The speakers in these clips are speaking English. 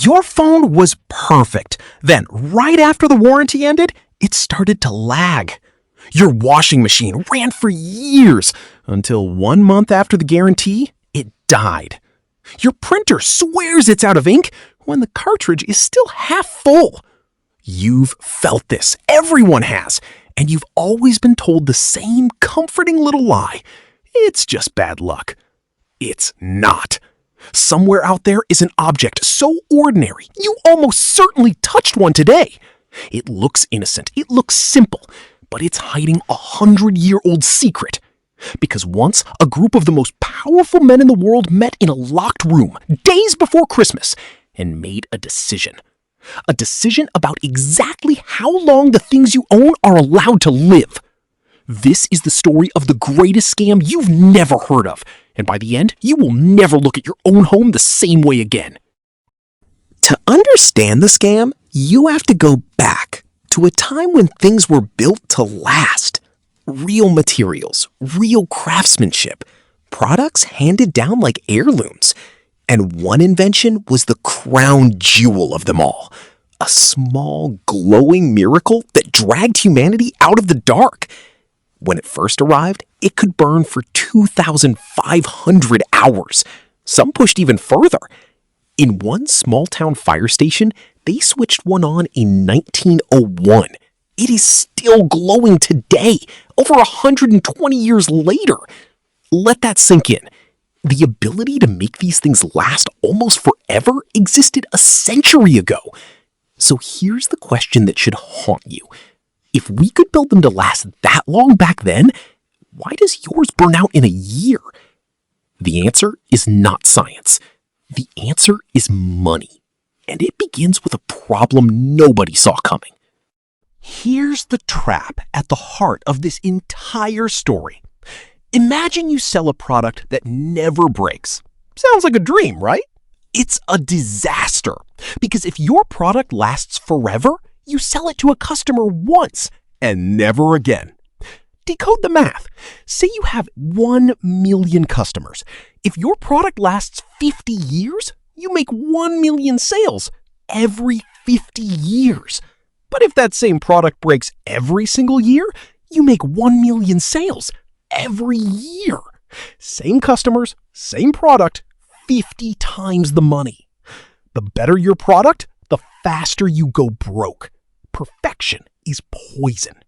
Your phone was perfect. Then, right after the warranty ended, it started to lag. Your washing machine ran for years until 1 month after the guarantee, it died. Your printer swears it's out of ink when the cartridge is still half full. You've felt this. Everyone has. And you've always been told the same comforting little lie. It's just bad luck. It's not. Somewhere out there is an object so ordinary, you almost certainly touched one today. It looks innocent. It looks simple. But it's hiding a 100-year-old secret. Because once a group of the most powerful men in the world met in a locked room days before Christmas and made a decision. A decision about exactly how long the things you own are allowed to live. This is the story of the greatest scam you've never heard of. And by the end, you will never look at your own home the same way again. To understand the scam, you have to go back to a time when things were built to last. Real materials, real craftsmanship, products handed down like heirlooms. And one invention was the crown jewel of them all. A small, glowing miracle that dragged humanity out of the dark. When it first arrived, it could burn for 2,500 hours. Some pushed even further. In one small-town fire station, they switched one on in 1901. It is still glowing today, over 120 years later. Let that sink in. The ability to make these things last almost forever existed a century ago. So here's the question that should haunt you. If we could build them to last that long back then, why does yours burn out in a year? The answer is not science. The answer is money. And it begins with a problem nobody saw coming. Here's the trap at the heart of this entire story. Imagine you sell a product that never breaks. Sounds like a dream, right? It's a disaster. Because if your product lasts forever, you sell it to a customer once and never again. Decode the math. Say you have 1 million customers. If your product lasts 50 years, you make 1 million sales every 50 years. But if that same product breaks every single year, you make 1 million sales every year. Same customers, same product, 50 times the money. The better your product, the faster you go broke. Perfection is poison.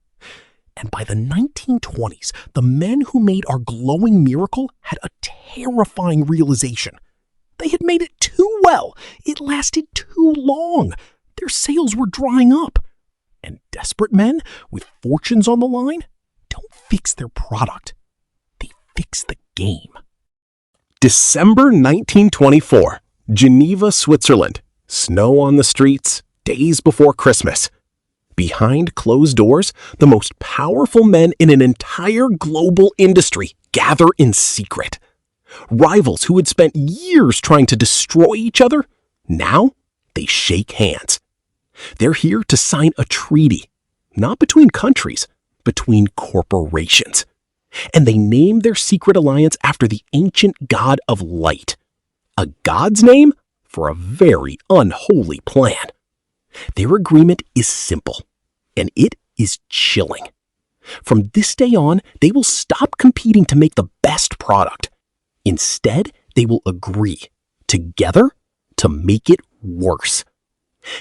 And by the 1920s, the men who made our glowing miracle had a terrifying realization. They had made it too well. It lasted too long. Their sales were drying up. And desperate men with fortunes on the line don't fix their product. They fix the game. December 1924, Geneva, Switzerland. Snow on the streets, days before Christmas. Behind closed doors, the most powerful men in an entire global industry gather in secret. Rivals who had spent years trying to destroy each other, now they shake hands. They're here to sign a treaty, not between countries, between corporations. And they name their secret alliance after the ancient god of light. A god's name for a very unholy plan. Their agreement is simple, and it is chilling. From this day on, they will stop competing to make the best product. Instead, they will agree, together, to make it worse.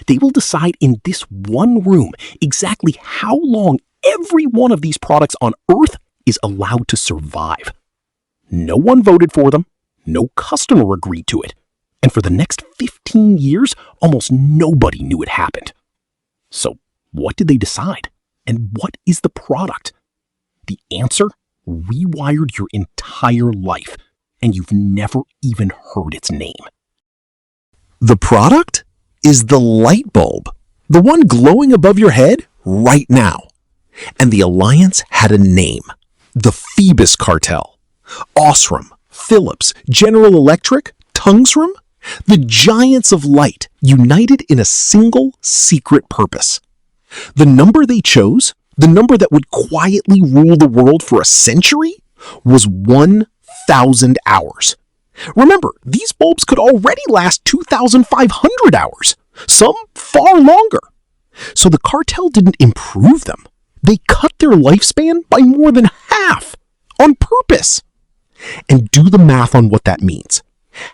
They will decide in this one room exactly how long every one of these products on Earth is allowed to survive. No one voted for them. No customer agreed to it. And for the next 15 years, almost nobody knew it happened. So what did they decide? And what is the product? The answer rewired your entire life, and you've never even heard its name. The product is the light bulb, the one glowing above your head right now. And the alliance had a name, the Phoebus Cartel. Osram, Philips, General Electric, Tungsram, the giants of light united in a single secret purpose. The number they chose, the number that would quietly rule the world for a century, was 1,000 hours. Remember, these bulbs could already last 2,500 hours, some far longer. So the cartel didn't improve them. They cut their lifespan by more than half, on purpose. And do the math on what that means.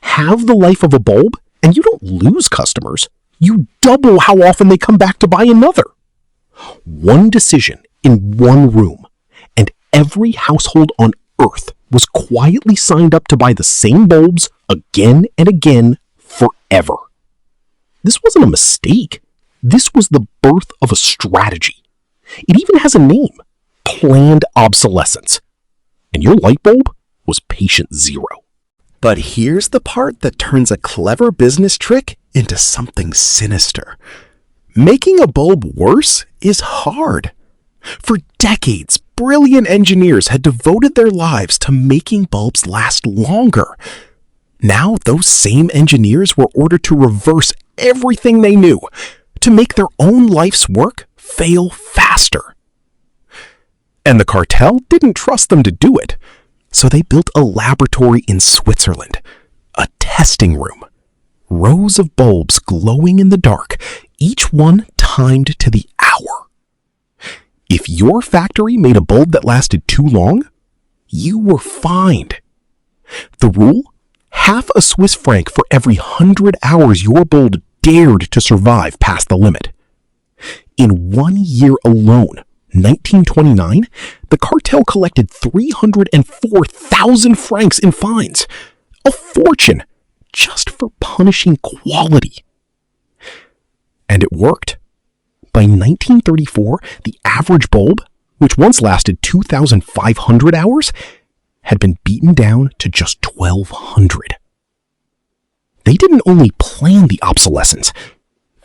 Halve the life of a bulb, and you don't lose customers. You double how often they come back to buy another. One decision in one room, and every household on Earth was quietly signed up to buy the same bulbs again and again forever. This wasn't a mistake. This was the birth of a strategy. It even has a name, planned obsolescence. And your light bulb was patient zero. But here's the part that turns a clever business trick into something sinister. Making a bulb worse is hard. For decades, brilliant engineers had devoted their lives to making bulbs last longer. Now, those same engineers were ordered to reverse everything they knew to make their own life's work fail faster. And the cartel didn't trust them to do it, so they built a laboratory in Switzerland, a testing room. Rows of bulbs glowing in the dark, each one timed to the hour. If your factory made a bulb that lasted too long, you were fined. The rule? Half a Swiss franc for every 100 hours your bulb dared to survive past the limit. In 1 year alone, 1929, the cartel collected 304,000 francs in fines. A fortune just for punishing quality. And it worked. By 1934, the average bulb, which once lasted 2,500 hours, had been beaten down to just 1,200. They didn't only plan the obsolescence,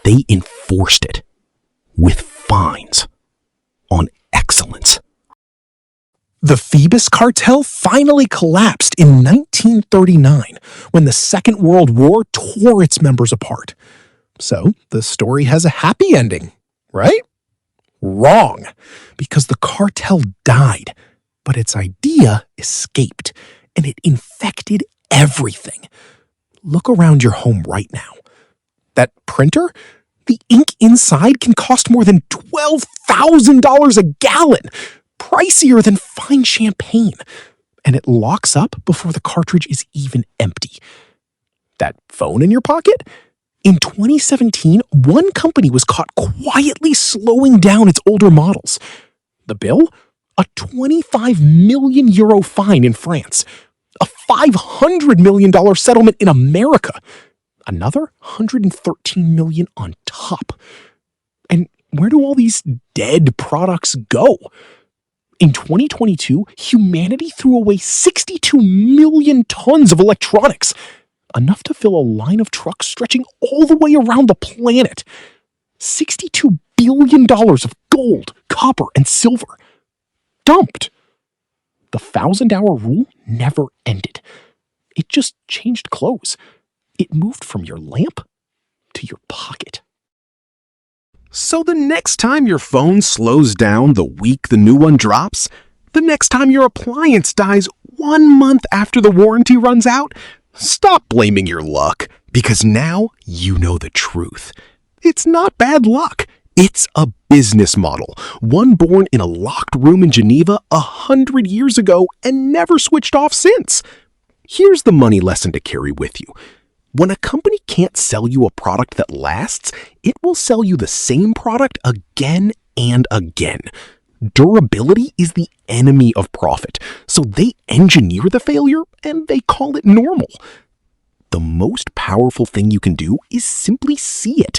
they enforced it with fines on excellence. The Phoebus cartel finally collapsed in 1939 when the Second World War tore its members apart. So the story has a happy ending, right? Wrong, because the cartel died, but its idea escaped, and it infected everything. Look around your home right now. That printer? The ink inside can cost more than $12,000 a gallon, pricier than fine champagne, and it locks up before the cartridge is even empty. That phone in your pocket? In 2017, one company was caught quietly slowing down its older models. The bill? A 25 million euro fine in France. A $500 million settlement in America. Another $113 million on top. And where do all these dead products go? In 2022, humanity threw away 62 million tons of electronics, enough to fill a line of trucks stretching all the way around the planet. $62 billion of gold, copper, and silver. Dumped. The 1,000-hour rule never ended. It just changed clothes. It moved from your lamp to your pocket. So the next time your phone slows down the week the new one drops, the next time your appliance dies 1 month after the warranty runs out, stop blaming your luck, because now you know the truth. It's not bad luck. It's a business model, one born in a locked room in Geneva 100 years ago and never switched off since. Here's the money lesson to carry with you. When a company can't sell you a product that lasts, it will sell you the same product again and again. Durability is the enemy of profit, so they engineer the failure and they call it normal. The most powerful thing you can do is simply see it.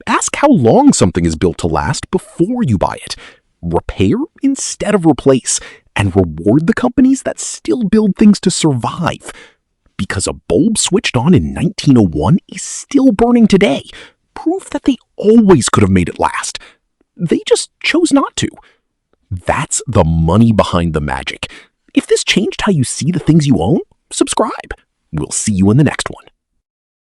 Ask how long something is built to last before you buy it. Repair instead of replace, and reward the companies that still build things to survive. Because a bulb switched on in 1901 is still burning today. Proof that they always could have made it last. They just chose not to. That's the money behind the magic. If this changed how you see the things you own, subscribe. We'll see you in the next one.